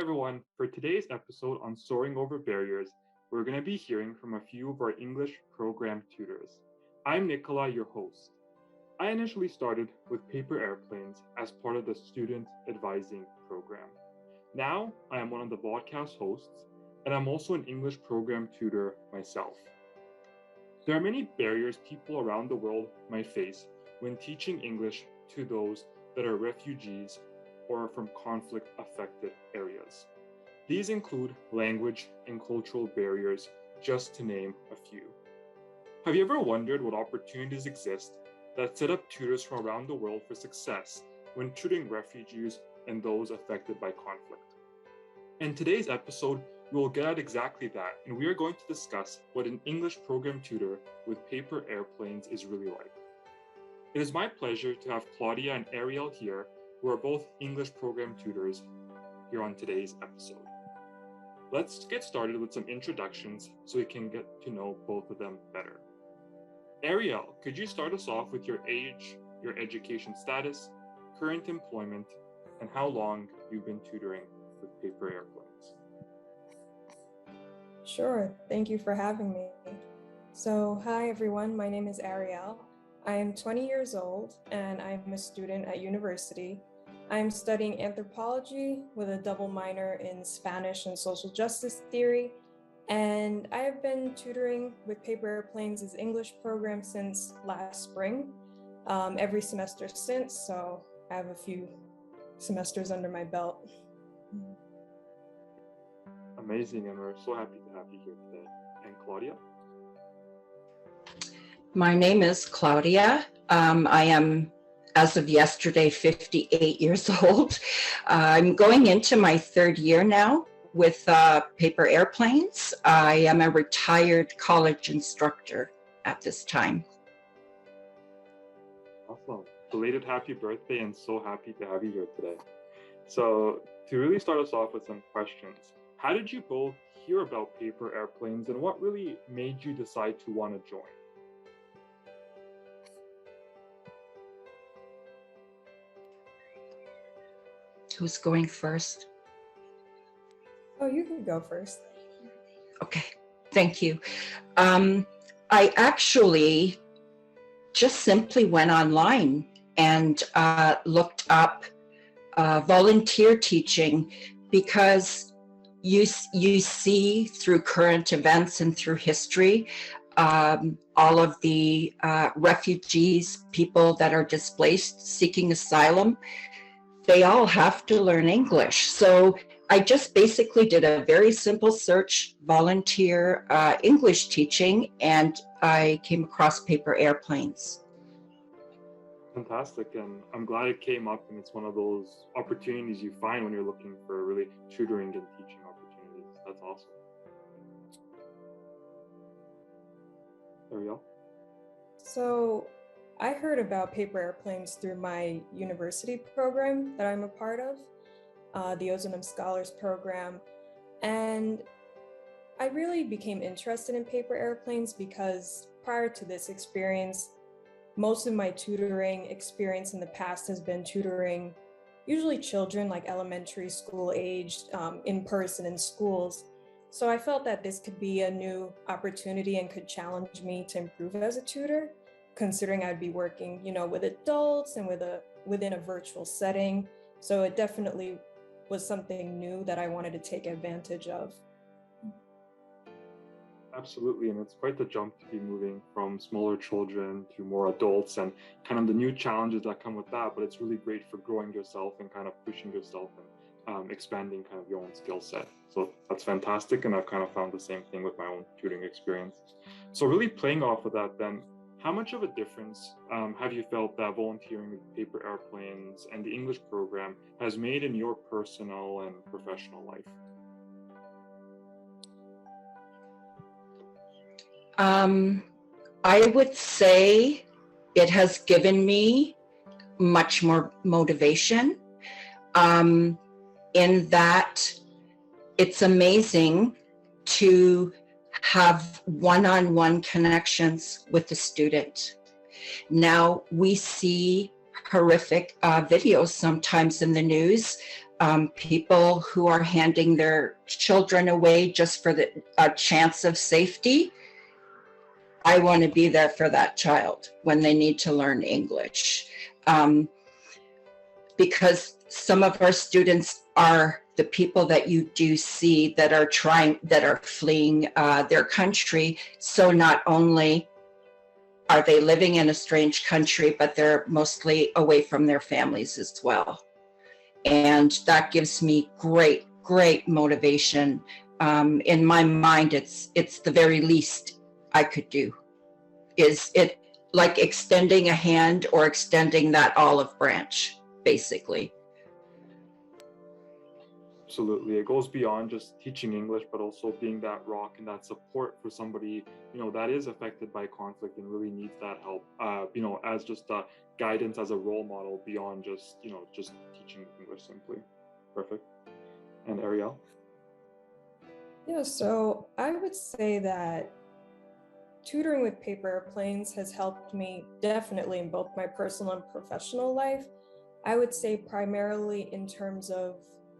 everyone. For today's episode on Soaring Over Barriers, we're going to be hearing from a few of our English program tutors. I'm Nikola, your host. I initially started with paper airplanes as part of the student advising program. Now, I am one of the podcast hosts, and I'm also an English program tutor myself. There are many barriers people around the world might face when teaching English to those that are refugees or from conflict-affected areas. These include language and cultural barriers, just to name a few. Have you ever wondered what opportunities exist that set up tutors from around the world for success when tutoring refugees and those affected by conflict? In today's episode, we will get at exactly that, and we are going to discuss what an English program tutor with paper airplanes is really like. It is my pleasure to have Claudia and Ariel here, who are both English program tutors, here on today's episode. Let's get started with some introductions so we can get to know both of them better. Ariel, could you start us off with your age, your education status, current employment, and how long you've been tutoring with paper airplanes? Sure, thank you for having me. So, hi everyone, my name is Ariel. I am 20 years old and I'm a student at university. I'm studying anthropology with a double minor in Spanish and social justice theory. And I have been tutoring with paper airplanes as English program since last spring, every semester since, so I have a few semesters under my belt. Amazing, and we're so happy to have you here today. And Claudia? My name is Claudia. I am, as of yesterday, 58 years old. I'm going into my third year now with paper airplanes. I am a retired college instructor at this time. Awesome. Belated happy birthday, and so happy to have you here today. So to really start us off with some questions, how did you both hear about paper airplanes and what really made you decide to want to join? Who's going first? Oh, you can go first. Okay, thank you. I actually just simply went online and looked up volunteer teaching, because you see through current events and through history, all of the refugees, people that are displaced, seeking asylum, they all have to learn English. So I just basically did a very simple search, volunteer English teaching, and I came across paper airplanes. Fantastic, and I'm glad it came up, and it's one of those opportunities you find when you're looking for really tutoring and teaching opportunities. That's awesome. Ariel? So, I heard about paper airplanes through my university program that I'm a part of, the Ozanam Scholars Program, and I really became interested in paper airplanes because prior to this experience, most of my tutoring experience in the past has been tutoring usually children like elementary school aged in person in schools. So I felt that this could be a new opportunity and could challenge me to improve as a tutor, considering I'd be working, with adults and within a virtual setting. So it definitely was something new that I wanted to take advantage of. Absolutely, and it's quite the jump to be moving from smaller children to more adults and kind of the new challenges that come with that, but it's really great for growing yourself and kind of pushing yourself and expanding kind of your own skill set. So that's fantastic, and I've kind of found the same thing with my own tutoring experience. So really playing off of that then, how much of a difference have you felt that volunteering with paper airplanes and the English program has made in your personal and professional life? I would say it has given me much more motivation, in that it's amazing to have one-on-one connections with the student. Now we see horrific videos sometimes in the news people who are handing their children away just for a chance of safety. I want to be there for that child when they need to learn English. Because some of our students are the people that you do see that are fleeing their country. So not only are they living in a strange country, but they're mostly away from their families as well. And that gives me great, great motivation. In my mind, it's the very least I could do. Is it like extending a hand or extending that olive branch, basically? Absolutely. It goes beyond just teaching English, but also being that rock and that support for somebody, that is affected by conflict and really needs that help, as just a guidance, as a role model beyond just teaching English simply. Perfect. And Ariel? Yeah, so I would say that tutoring with paper airplanes has helped me definitely in both my personal and professional life. I would say primarily in terms of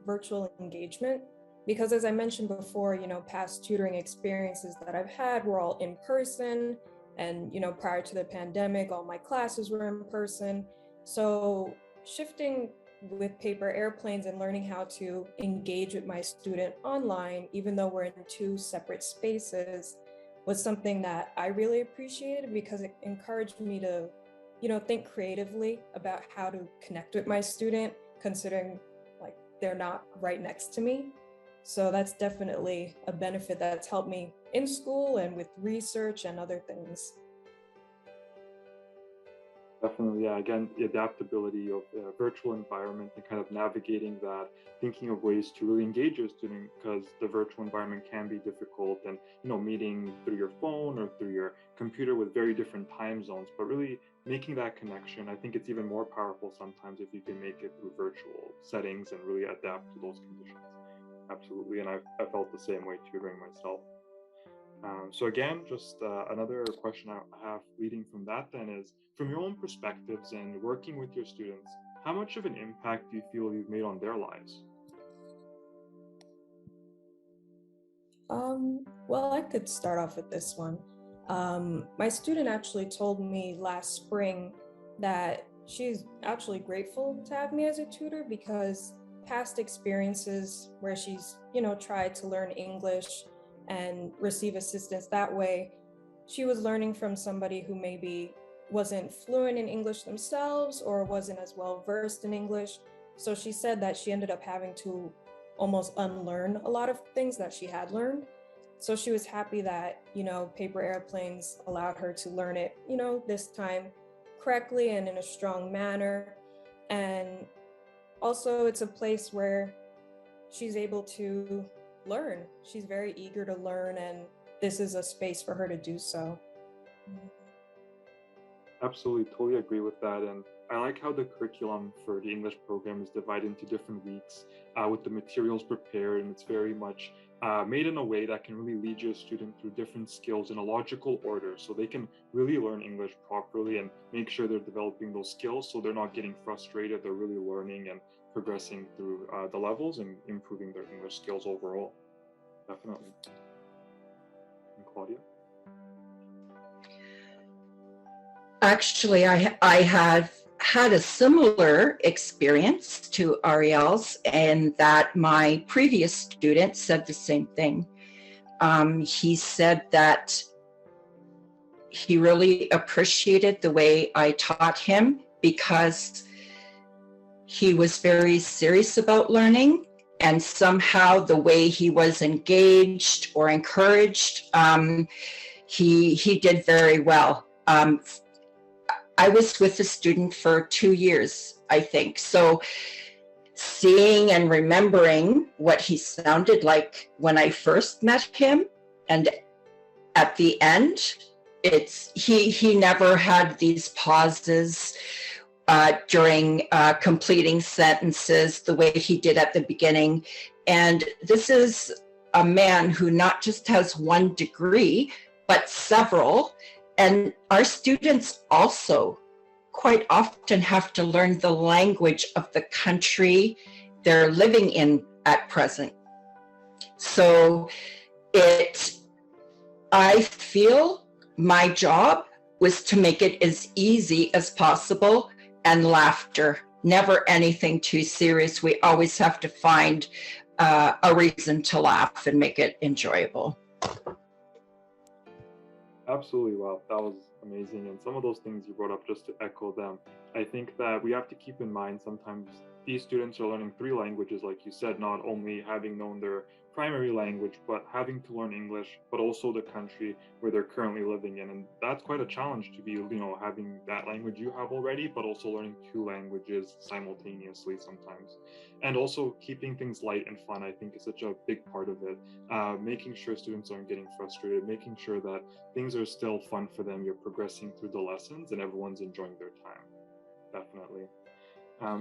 virtual engagement, because as I mentioned before, past tutoring experiences that I've had were all in person, and prior to the pandemic, all my classes were in person. So shifting with paper airplanes and learning how to engage with my student online, even though we're in two separate spaces, was something that I really appreciated, because it encouraged me to think creatively about how to connect with my student, considering they're not right next to me. So that's definitely a benefit that's helped me in school and with research and other things. Definitely, yeah. Again, the adaptability of the virtual environment and kind of navigating that, thinking of ways to really engage your student, because the virtual environment can be difficult, and meeting through your phone or through your computer with very different time zones, but really making that connection. I think it's even more powerful sometimes if you can make it through virtual settings and really adapt to those conditions. Absolutely, and I felt the same way tutoring myself. So again, just another question I have leading from that then is, from your own perspectives and working with your students, how much of an impact do you feel you've made on their lives? Well, I could start off with this one. My student actually told me last spring that she's actually grateful to have me as a tutor, because past experiences where she's, tried to learn English and receive assistance that way, she was learning from somebody who maybe wasn't fluent in English themselves or wasn't as well versed in English. So she said that she ended up having to almost unlearn a lot of things that she had learned. So she was happy that, paper airplanes allowed her to learn it, this time correctly and in a strong manner. And also it's a place where she's able to learn. She's very eager to learn, and this is a space for her to do so. Absolutely, totally agree with that. And I like how the curriculum for the English program is divided into different weeks with the materials prepared, and it's very much made in a way that can really lead your student through different skills in a logical order, so they can really learn English properly and make sure they're developing those skills, so they're not getting frustrated. They're really learning and progressing through the levels and improving their English skills overall. Definitely. And Claudia? Actually, I have had a similar experience to Ariel's, and that my previous student said the same thing. He said that he really appreciated the way I taught him, because he was very serious about learning, and somehow the way he was engaged or encouraged, he did very well. I was with the student for 2 years, I think. So seeing and remembering what he sounded like when I first met him, and at the end, he never had these pauses during completing sentences the way he did at the beginning. And this is a man who not just has one degree, but several. And our students also quite often have to learn the language of the country they're living in at present. So I feel my job was to make it as easy as possible, and laughter, never anything too serious. We always have to find a reason to laugh and make it enjoyable. Absolutely. Wow, that was amazing. And some of those things you brought up, just to echo them, I think that we have to keep in mind sometimes these students are learning 3 languages, like you said, not only having known their primary language, but having to learn English, but also the country where they're currently living in. And that's quite a challenge to be, having that language you have already, but also learning 2 languages simultaneously sometimes. And also keeping things light and fun, I think, is such a big part of it. Making sure students aren't getting frustrated, making sure that things are still fun for them. You're progressing through the lessons and everyone's enjoying their time. Definitely.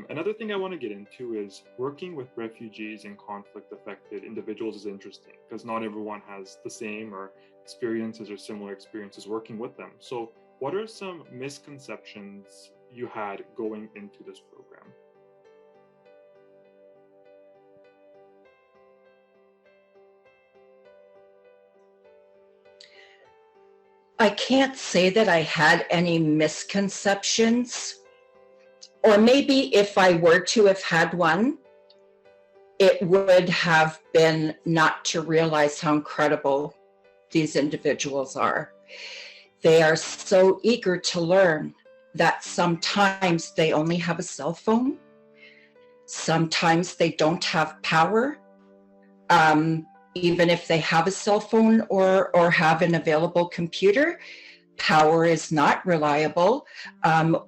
Another thing I want to get into is working with refugees and conflict-affected individuals is interesting because not everyone has the same or experiences or similar experiences working with them. So what are some misconceptions you had going into this program? I can't say that I had any misconceptions, or maybe if I were to have had one, it would have been not to realize how incredible these individuals are. They are so eager to learn that sometimes they only have a cell phone. Sometimes they don't have power. Even if they have a cell phone or have an available computer, power is not reliable.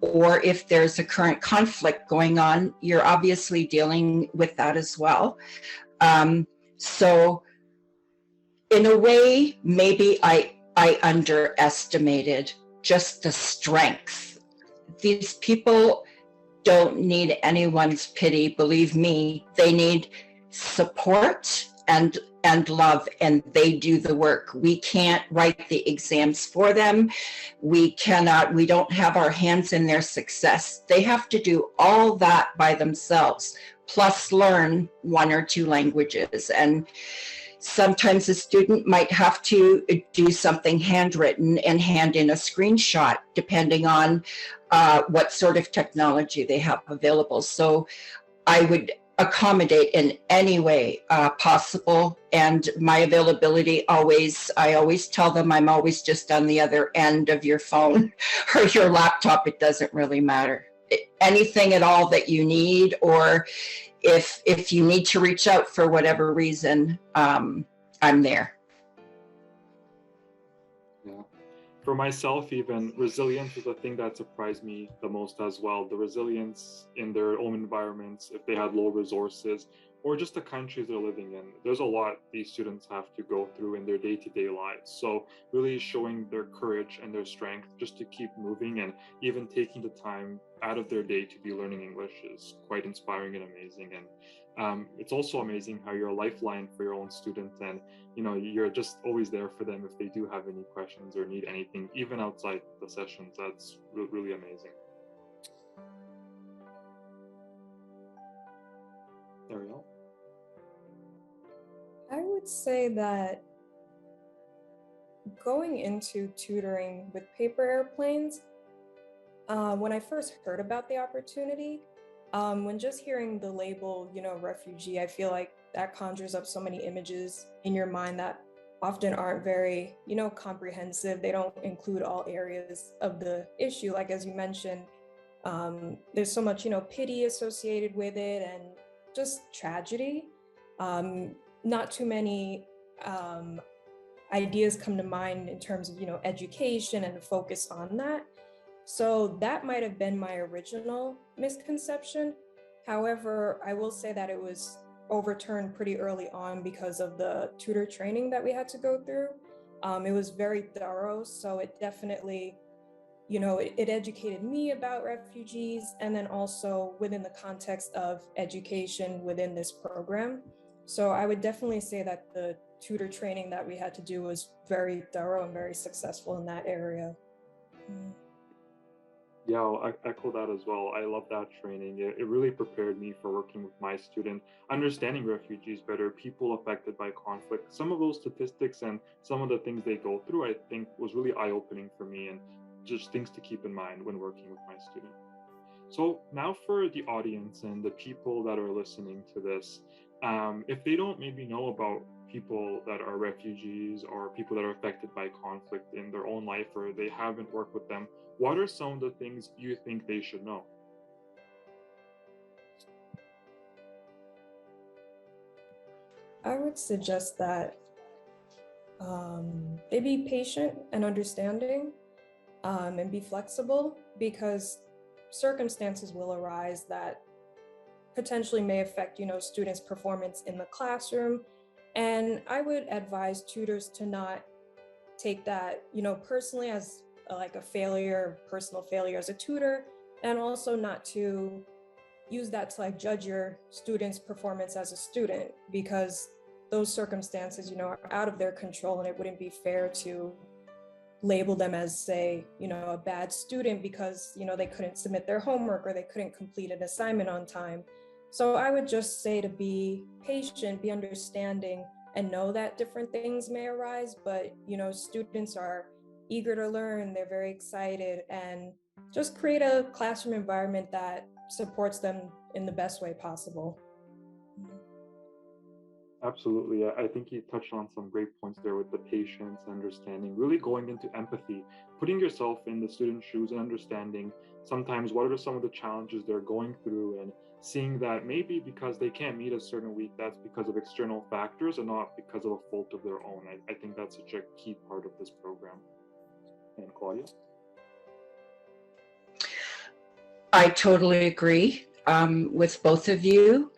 Or if there's a current conflict going on, you're obviously dealing with that as well. So in a way, maybe I underestimated just the strength. These people don't need anyone's pity, believe me. They need support and love, and they do the work. We can't write the exams for them. We don't have our hands in their success. They have to do all that by themselves, plus learn 1 or 2 languages. And sometimes a student might have to do something handwritten and hand in a screenshot, depending on what sort of technology they have available. So I would accommodate in any way possible, and my availability I always tell them I'm always just on the other end of your phone or your laptop. It doesn't really matter. Anything at all that you need, or if you need to reach out for whatever reason, I'm there. Yeah. For myself, even resilience was the thing that surprised me the most as well. The resilience in their own environments, if they had low resources, or just the countries they're living in. There's a lot these students have to go through in their day-to-day lives. So really showing their courage and their strength just to keep moving, and even taking the time out of their day to be learning English is quite inspiring and amazing. And it's also amazing how you're a lifeline for your own students, and you're just always there for them if they do have any questions or need anything, even outside the sessions. That's really amazing. Ariel? I would say that going into tutoring with paper airplanes, when I first heard about the opportunity, when just hearing the label, refugee, I feel like that conjures up so many images in your mind that often aren't very, comprehensive. They don't include all areas of the issue. Like, as you mentioned, there's so much, pity associated with it and just tragedy. Not too many ideas come to mind in terms of, education and focus on that. So that might have been my original misconception. However, I will say that it was overturned pretty early on because of the tutor training that we had to go through. It was very thorough, so it definitely, it educated me about refugees, and then also within the context of education within this program. So I would definitely say that the tutor training that we had to do was very thorough and very successful in that area. Yeah, I'll echo that as well. I love that training. It really prepared me for working with my student, understanding refugees better, people affected by conflict. Some of those statistics and some of the things they go through, I think, was really eye-opening for me and just things to keep in mind when working with my student. So now for the audience and the people that are listening to this, if they don't maybe know about people that are refugees or people that are affected by conflict in their own life, or they haven't worked with them, what are some of the things you think they should know? I would suggest that they be patient and understanding, and be flexible, because circumstances will arise that potentially may affect, students' performance in the classroom. And I would advise tutors to not take that, personally as like a failure, personal failure as a tutor, and also not to use that to like judge your student's performance as a student, because those circumstances, are out of their control, and it wouldn't be fair to label them as, say, a bad student because, they couldn't submit their homework or they couldn't complete an assignment on time. So I would just say to be patient, be understanding, and know that different things may arise, but, students are eager to learn, they're very excited, and just create a classroom environment that supports them in the best way possible. Absolutely. I think you touched on some great points there with the patience, understanding, really going into empathy, putting yourself in the student's shoes and understanding sometimes what are some of the challenges they're going through, and seeing that maybe because they can't meet a certain week, that's because of external factors and not because of a fault of their own. I think that's such a key part of this program. And Claudia? I totally agree with both of you.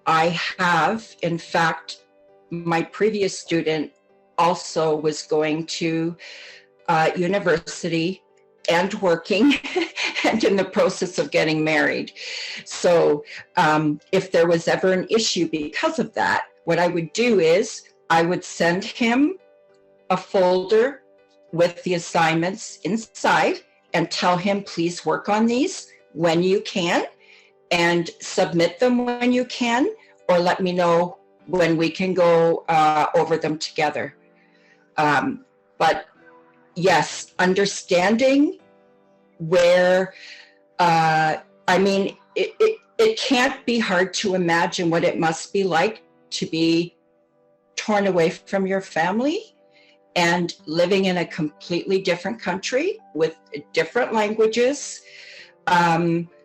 I have, in fact, my previous student also was going to university and working and in the process of getting married. So if there was ever an issue because of that, what I would do is I would send him a folder with the assignments inside and tell him, please work on these when you can and submit them when you can, or let me know when we can go over them together. But yes, understanding where, it can't be hard to imagine what it must be like to be torn away from your family and living in a completely different country with different languages.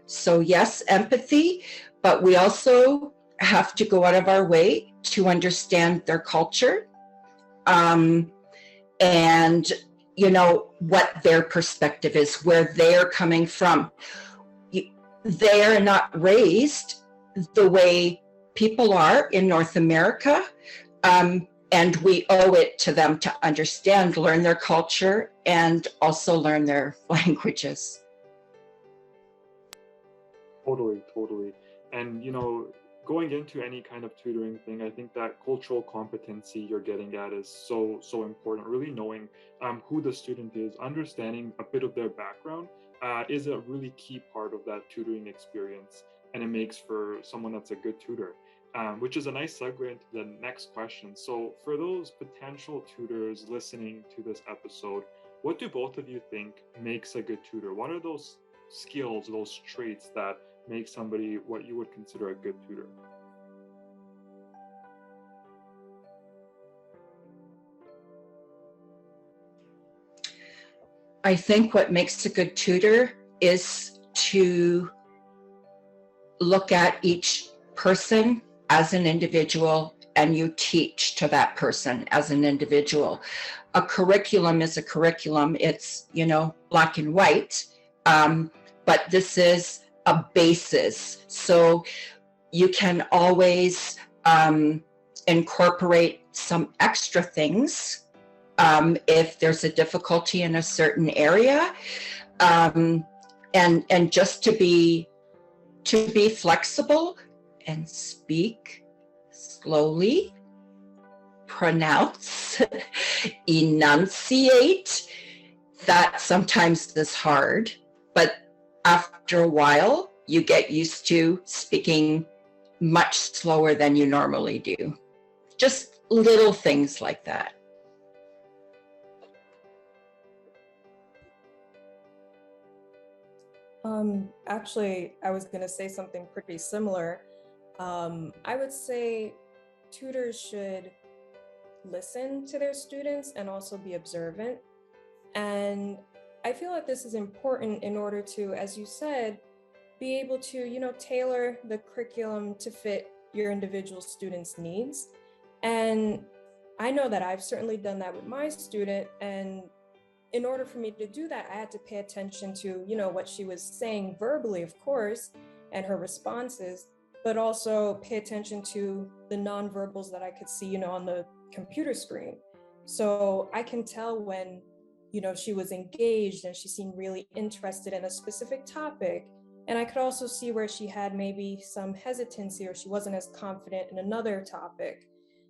So yes, empathy, but we also have to go out of our way to understand their culture, and what their perspective is, where they're coming from. They are not raised the way people are in North America, and we owe it to them to understand, learn their culture, and also learn their languages. Totally. And, going into any kind of tutoring thing, I think that cultural competency you're getting at is so important. Really knowing who the student is, understanding a bit of their background is a really key part of that tutoring experience. And it makes for someone that's a good tutor, which is a nice segue into the next question. So for those potential tutors listening to this episode, what do both of you think makes a good tutor? What are those skills, those traits that make somebody what you would consider a good tutor? I think what makes a good tutor is to look at each person as an individual, and you teach to that person as an individual. A curriculum is a curriculum. It's, black and white, but this is a basis. So you can always incorporate some extra things if there's a difficulty in a certain area, and just to be flexible and speak slowly, pronounce, enunciate. That sometimes is hard. but after a while, you get used to speaking much slower than you normally do. Just little things like that. Actually, I was going to say something pretty similar. I would say tutors should listen to their students and also be observant. And I feel that this is important in order to, as you said, be able to, tailor the curriculum to fit your individual students' needs. And I know that I've certainly done that with my student. And in order for me to do that, I had to pay attention to, what she was saying verbally, of course, and her responses, but also pay attention to the nonverbals that I could see, on the computer screen. So I can tell when, she was engaged and she seemed really interested in a specific topic. And I could also see where she had maybe some hesitancy or she wasn't as confident in another topic.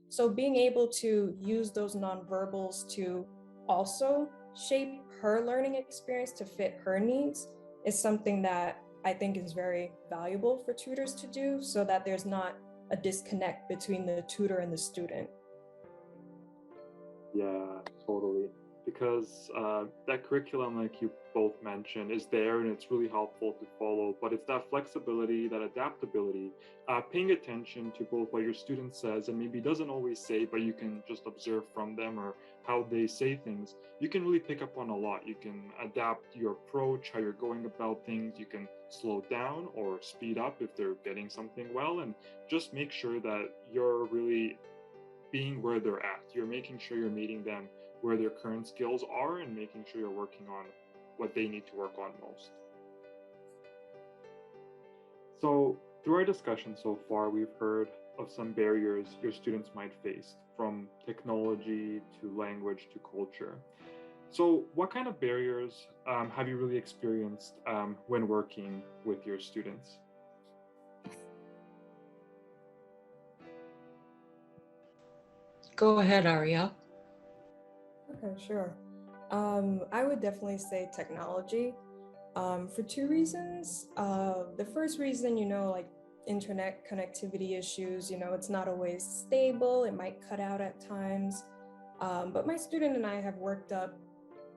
So being able to use those nonverbals to also shape her learning experience to fit her needs is something that I think is very valuable for tutors to do, so that there's not a disconnect between the tutor and the student. Yeah, totally. Because that curriculum, like you both mentioned, is there and it's really helpful to follow, but it's that flexibility, that adaptability, paying attention to both what your student says and maybe doesn't always say, but you can just observe from them or how they say things. You can really pick up on a lot. You can adapt your approach, how you're going about things. You can slow down or speed up if they're getting something well, and just make sure that you're really being where they're at. You're making sure you're meeting them where their current skills are and making sure you're working on what they need to work on most. So through our discussion so far, we've heard of some barriers your students might face, from technology to language to culture. So what kind of barriers have you really experienced when working with your students? Go ahead, Ariel. Okay, sure. I would definitely say technology for two reasons. The first reason, like internet connectivity issues, it's not always stable. It might cut out at times. But my student and I have worked up,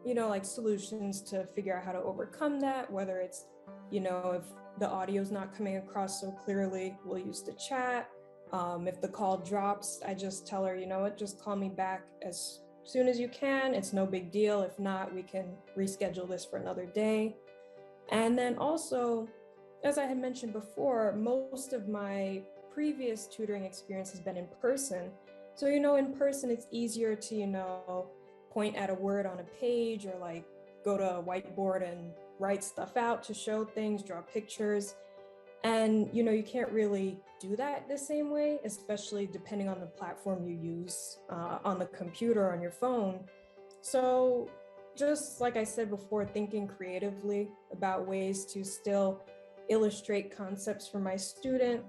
like solutions to figure out how to overcome that, whether it's, if the audio is not coming across so clearly, we'll use the chat. If the call drops, I just tell her, just call me back as soon as you can. It's no big deal. If not, we can reschedule this for another day. And then also, as I had mentioned before, most of my previous tutoring experience has been in person. So, in person, it's easier to, point at a word on a page or like go to a whiteboard and write stuff out to show things, draw pictures. And, you can't really do that the same way, especially depending on the platform you use on the computer or on your phone. So just like I said before, thinking creatively about ways to still illustrate concepts for my student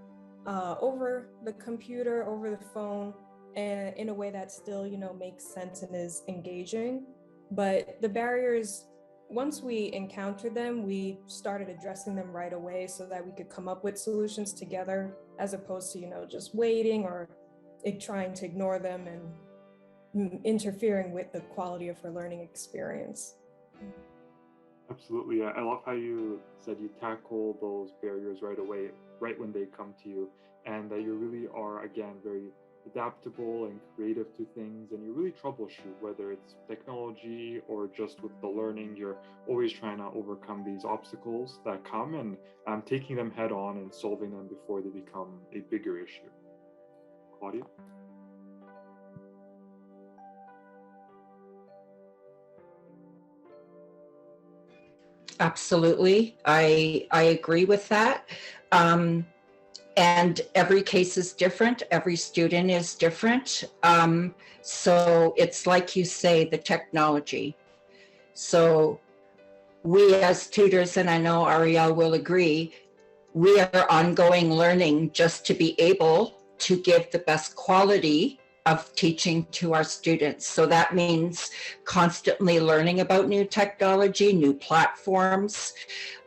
over the computer, over the phone, and in a way that still, makes sense and is engaging. But the barriers, once we encountered them, we started addressing them right away so that we could come up with solutions together, as opposed to, just waiting or trying to ignore them and interfering with the quality of her learning experience. Absolutely. I love how you said you tackle those barriers right away, right when they come to you, and that you really are, again, very adaptable and creative to things, and you really troubleshoot, whether it's technology or just with the learning. You're always trying to overcome these obstacles that come and taking them head on and solving them before they become a bigger issue. Claudia? Absolutely. I agree with that. And every case is different. Every student is different. So it's like you say, the technology. So we as tutors, and I know Ariel will agree, we are ongoing learning just to be able to give the best quality of teaching to our students. So that means constantly learning about new technology, new platforms.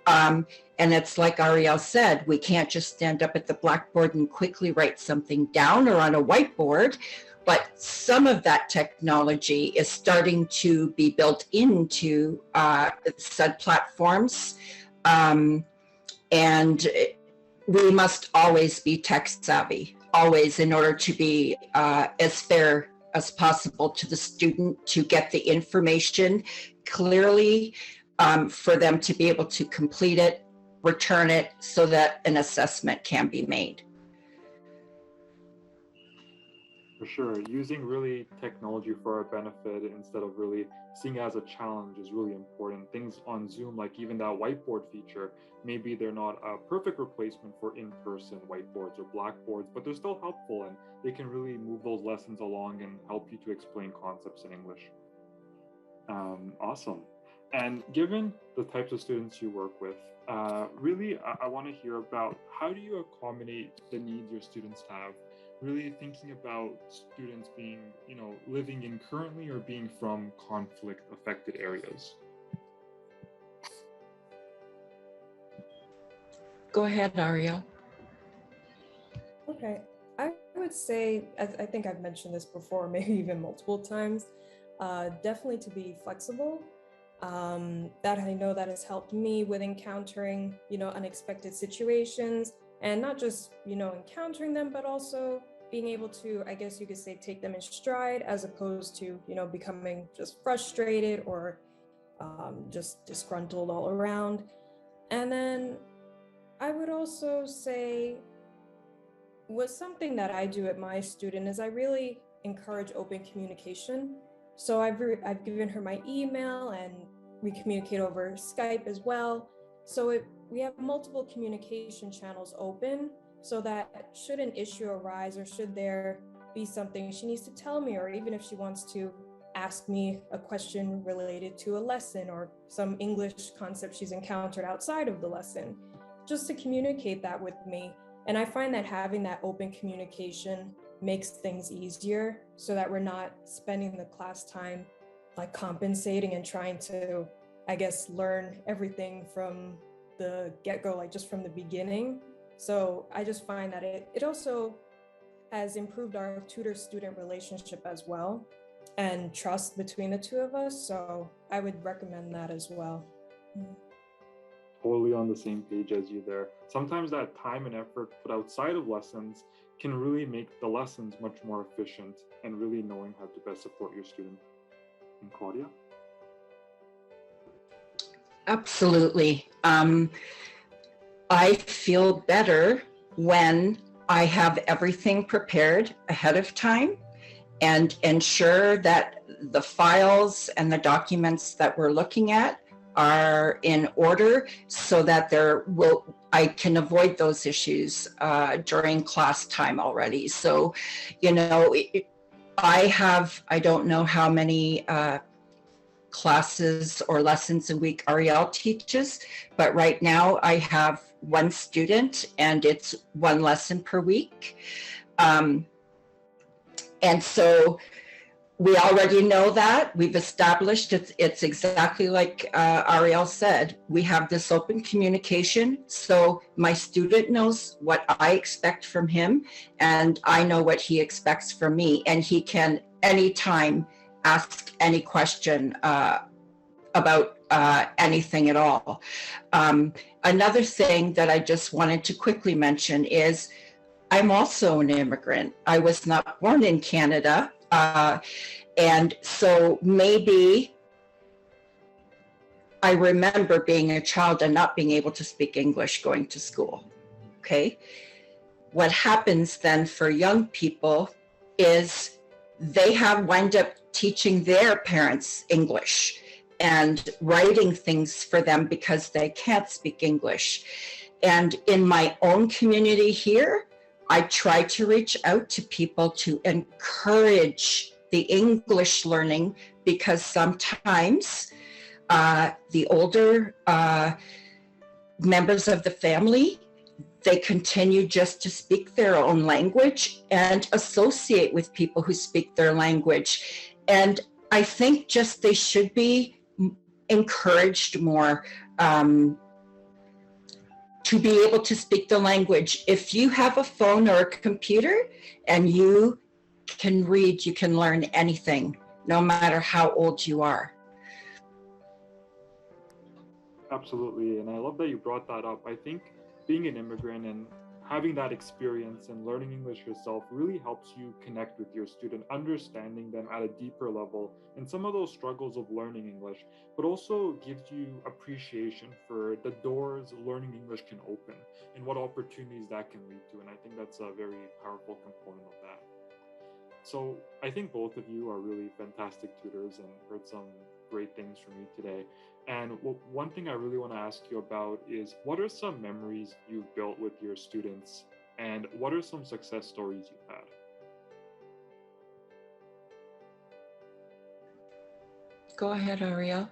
And it's like Ariel said, we can't just stand up at the blackboard and quickly write something down or on a whiteboard, but some of that technology is starting to be built into said platforms. And we must always be tech savvy, always, in order to be as fair as possible to the student, to get the information clearly for them to be able to complete it, return it, so that an assessment can be made. For sure, using really technology for our benefit instead of really seeing it as a challenge is really important. Things on Zoom, like even that whiteboard feature, maybe they're not a perfect replacement for in-person whiteboards or blackboards, but they're still helpful and they can really move those lessons along and help you to explain concepts in English. Awesome. And given the types of students you work with, really, I want to hear about how do you accommodate the needs your students have? Really thinking about students being, living in currently or being from conflict-affected areas. Go ahead, Ariel. Okay, I would say, I think I've mentioned this before, maybe even multiple times, definitely to be flexible. That I know that has helped me with encountering, unexpected situations, and not just, encountering them, but also being able to, I guess you could say, take them in stride, as opposed to, becoming just frustrated or just disgruntled all around. And then I would also say, what's something that I do at my student is I really encourage open communication. So I've given her my email, and we communicate over Skype as well. So we have multiple communication channels open, so that should an issue arise or should there be something she needs to tell me, or even if she wants to ask me a question related to a lesson or some English concept she's encountered outside of the lesson, just to communicate that with me. And I find that having that open communication makes things easier, so that we're not spending the class time like compensating and trying to, I guess, learn everything from the get-go, like just from the beginning. So I just find that it also has improved our tutor-student relationship as well, and trust between the two of us. So I would recommend that as well. Totally on the same page as you there. Sometimes that time and effort put outside of lessons can really make the lessons much more efficient, and really knowing how to best support your student. And Claudia? Absolutely. I feel better when I have everything prepared ahead of time and ensure that the files and the documents that we're looking at are in order, so that I can avoid those issues during class time already. So, I don't know how many classes or lessons a week Ariel teaches, but right now I have one student and it's one lesson per week. And so we already know that. We've established it's exactly like Ariel said. We have this open communication, so my student knows what I expect from him, and I know what he expects from me, and he can anytime ask any question about anything at all. Another thing that I just wanted to quickly mention is I'm also an immigrant. I was not born in Canada. And so maybe I remember being a child and not being able to speak English going to school, okay? What happens then for young people is they wind up teaching their parents English and writing things for them because they can't speak English. And in my own community here, I try to reach out to people to encourage the English learning, because sometimes the older members of the family, they continue just to speak their own language and associate with people who speak their language. And I think just they should be encouraged more to be able to speak the language. If you have a phone or a computer and you can read, you can learn anything, no matter how old you are. Absolutely, and I love that you brought that up. I think being an immigrant and having that experience and learning English yourself really helps you connect with your student, understanding them at a deeper level and some of those struggles of learning English, but also gives you appreciation for the doors learning English can open and what opportunities that can lead to. And I think that's a very powerful component of that. So I think both of you are really fantastic tutors and heard some great things from you today. And one thing I really want to ask you about is, what are some memories you've built with your students, and what are some success stories you've had? Go ahead, Ariel.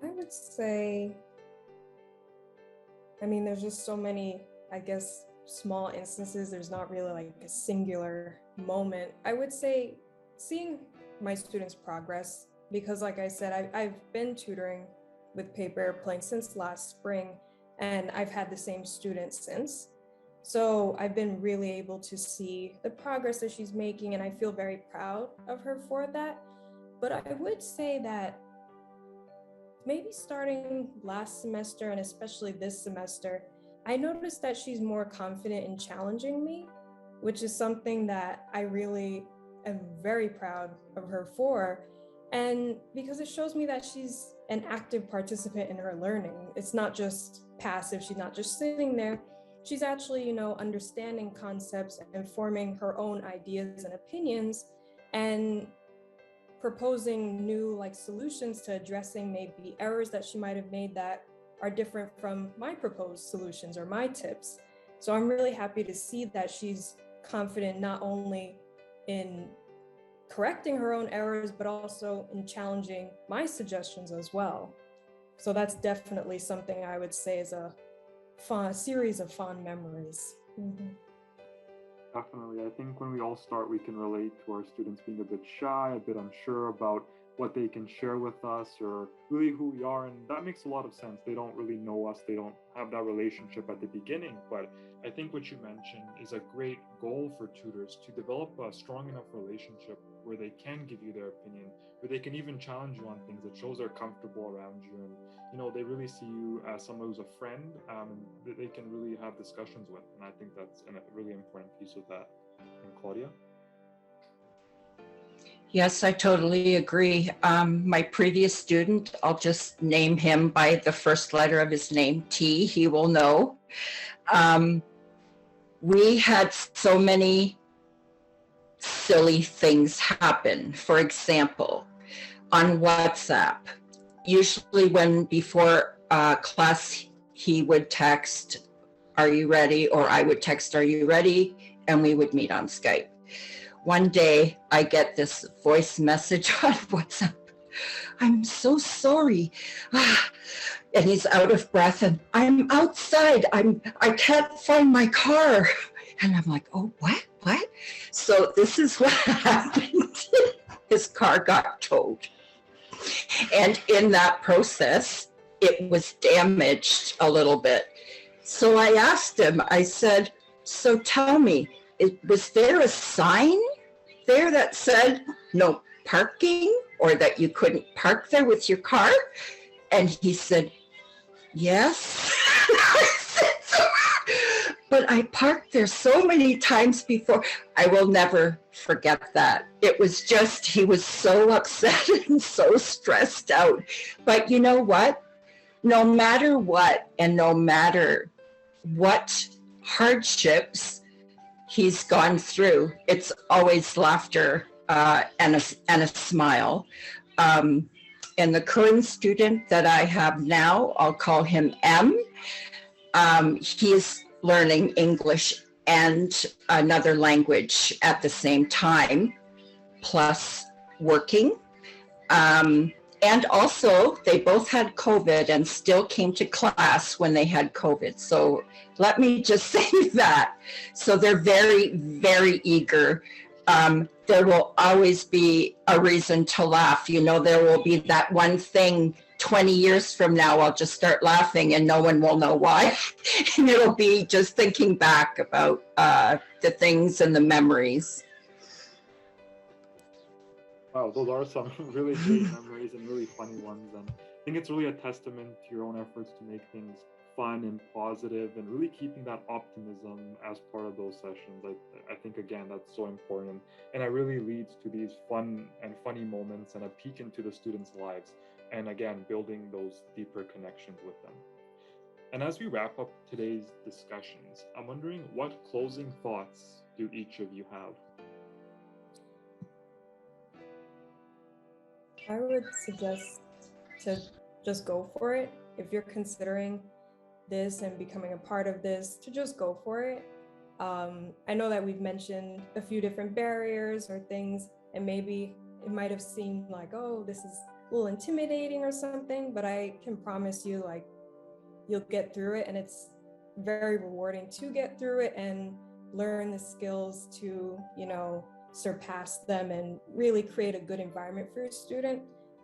I would say, I mean, there's just so many, I guess, small instances. There's not really like a singular moment. I would say seeing my students' progress, because like I said, I've been tutoring with Paper Airplane since last spring, and I've had the same student since. So I've been really able to see the progress that she's making, and I feel very proud of her for that. But I would say that maybe starting last semester and especially this semester, I noticed that she's more confident in challenging me, which is something that I really am very proud of her for. And because it shows me that she's an active participant in her learning. It's not just passive, she's not just sitting there. She's actually, understanding concepts and forming her own ideas and opinions and proposing new solutions to addressing maybe errors that she might have made that are different from my proposed solutions or my tips. So I'm really happy to see that she's confident not only in correcting her own errors, but also in challenging my suggestions as well. So that's definitely something I would say is a series of fond memories. Mm-hmm. Definitely. I think when we all start, we can relate to our students being a bit shy, a bit unsure about what they can share with us or really who we are. And that makes a lot of sense. They don't really know us. They don't have that relationship at the beginning. But I think what you mentioned is a great goal for tutors, to develop a strong enough relationship where they can give you their opinion, where they can even challenge you on things that shows they're comfortable around you. And, they really see you as someone who's a friend that they can really have discussions with. And I think that's a really important piece of that. And Claudia? Yes, I totally agree. My previous student, I'll just name him by the first letter of his name, T, he will know. We had so many silly things happen. For example, on WhatsApp, usually before class, he would text, "Are you ready?" Or I would text, "Are you ready?" And we would meet on Skype. One day I get this voice message on WhatsApp. "I'm so sorry." And he's out of breath, and "I'm outside. I can't find my car." And I'm like, "Oh, what? So this is what happened. His car got towed. And in that process, it was damaged a little bit. So I asked him, I said, "So tell me, was there a sign there that said no parking, or that you couldn't park there with your car?" And he said, "Yes." But I parked there so many times before. I will never forget that. It was just, he was so upset and so stressed out. But you know what? No matter what, and no matter what hardships he's gone through, it's always laughter and a smile. And the current student that I have now, I'll call him M. He is learning English and another language at the same time, plus working. And also, they both had COVID and still came to class when they had COVID. So let me just say that. So they're very, very eager. There will always be a reason to laugh. You know, there will be that one thing 20 years from now, I'll just start laughing and no one will know why. And it'll be just thinking back about the things and the memories. Wow, those are some really great memories and really funny ones. And I think it's really a testament to your own efforts to make things fun and positive and really keeping that optimism as part of those sessions. I think, again, that's so important. And it really leads to these fun and funny moments and a peek into the students' lives. And again, building those deeper connections with them. And as we wrap up today's discussions, I'm wondering, what closing thoughts do each of you have? I would suggest to just go for it. If you're considering this and becoming a part of this, to just go for it. I know that we've mentioned a few different barriers or things, and maybe it might have seemed like, oh, this is a little intimidating or something, but I can promise you, like, you'll get through it, and it's very rewarding to get through it and learn the skills to, you know, surpass them and really create a good environment for your student.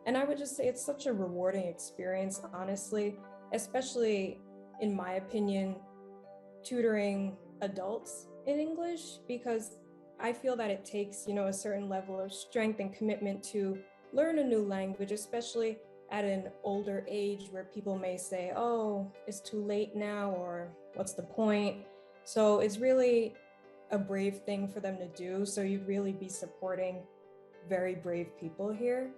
And I would just say it's such a rewarding experience, honestly, especially in my opinion, tutoring adults in English, because I feel that it takes, you know, a certain level of strength and commitment to learn a new language, especially at an older age where people may say, oh, it's too late now, or what's the point? So it's really a brave thing for them to do. So you'd really be supporting very brave people here.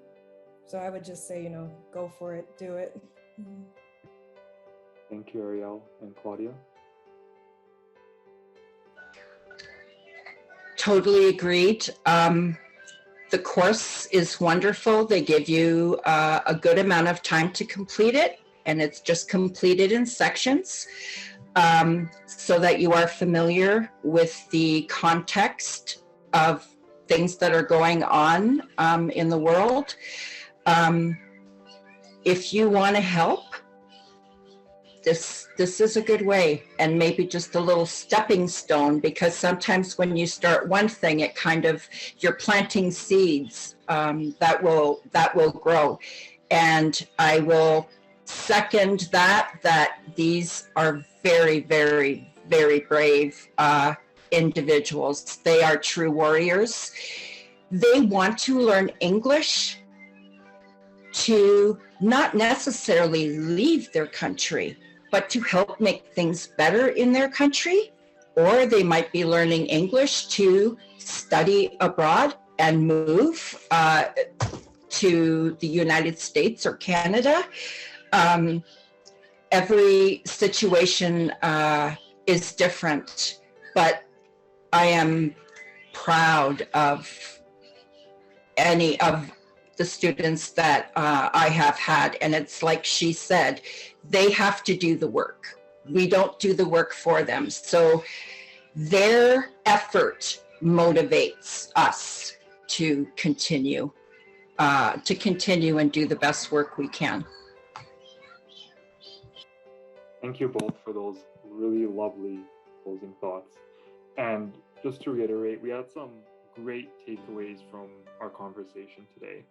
So I would just say, you know, go for it, do it. Thank you, Ariel and Claudia. Totally agreed. The course is wonderful. They give you a good amount of time to complete it, and it's just completed in sections so that you are familiar with the context of things that are going on in the world. If you want to help, this is a good way, and maybe just a little stepping stone, because sometimes when you start one thing, it kind of, you're planting seeds that will grow. And I will second that these are very, very, very brave individuals. They are true warriors. They want to learn English to not necessarily leave their country, but to help make things better in their country. Or they might be learning English to study abroad and move to the United States or Canada. Every situation is different, but I am proud of any of the students that I have had. And it's like she said, they have to do the work. We don't do the work for them. So their effort motivates us to continue and do the best work we can. Thank you both for those really lovely closing thoughts. And just to reiterate, we had some great takeaways from our conversation today.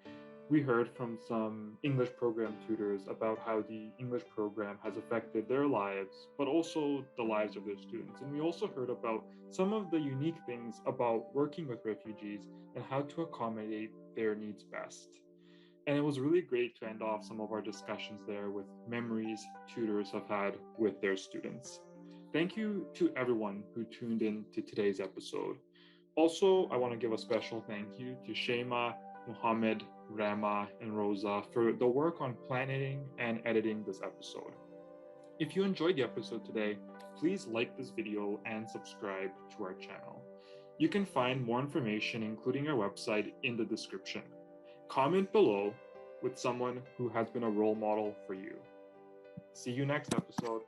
We heard from some English program tutors about how the English program has affected their lives, but also the lives of their students. And we also heard about some of the unique things about working with refugees and how to accommodate their needs best. And it was really great to end off some of our discussions there with memories tutors have had with their students. Thank you to everyone who tuned in to today's episode. Also, I want to give a special thank you to Shema, Muhammad, Rama, and Rosa for the work on planning and editing this episode. If you enjoyed the episode today, please like this video and subscribe to our channel. You can find more information, including our website, in the description. Comment below with someone who has been a role model for you. See you next episode.